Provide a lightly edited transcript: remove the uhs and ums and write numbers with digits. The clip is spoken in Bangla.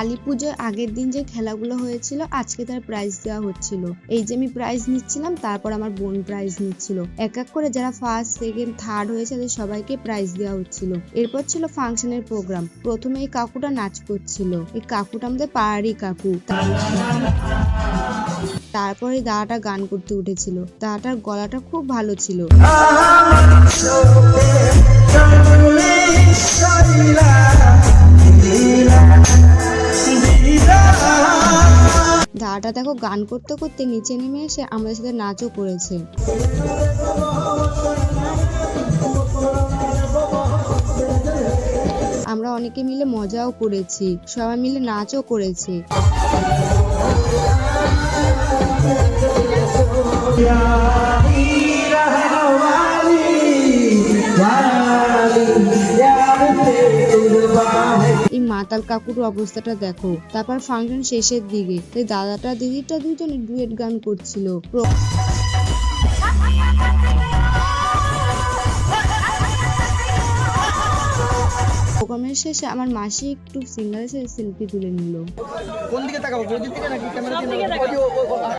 কালী পুজোর আগের দিন যে খেলাগুলো হয়েছিল আজকে তার প্রাইজ দেওয়া হচ্ছিল। এই যে আমি প্রাইজ নিচ্ছিলাম, তারপর আমার বোন প্রাইজ নিচ্ছিল। এক এক করে যারা ফার্স্ট সেকেন্ড থার্ড হয়েছে তাদের সবাইকে প্রাইজ দেওয়া হচ্ছিল। এরপর ছিল ফাংশনের প্রোগ্রাম। প্রথমে এই কাকুটা নাচ করছিল। এই কাকুটা আমাদের পাড়ারই কাকু। তারপরে দাদাটা গান করতে উঠেছিল। দাদাটার গলাটা খুব ভালো ছিল। দাদাটা দেখো গান করতে করতে নিচে নেমে এসে আমাদের সাথে নাচও করেছে। আমরা অনেকে মিলে মজাও করেছি, সবাই মিলে নাচও করেছি। এই মাতাল কাকুর অবস্থাটা দেখো। তারপর ফাংশন শেষের দিকে দাদাটা দিদিটা দুজনে ডুয়েট গান করছিল। প্রোগ্রামের শেষে আমার মাসি একটু সিঙ্গারের সাথে সেলফি তুলে নিল। কোন দিকে তাকাবো?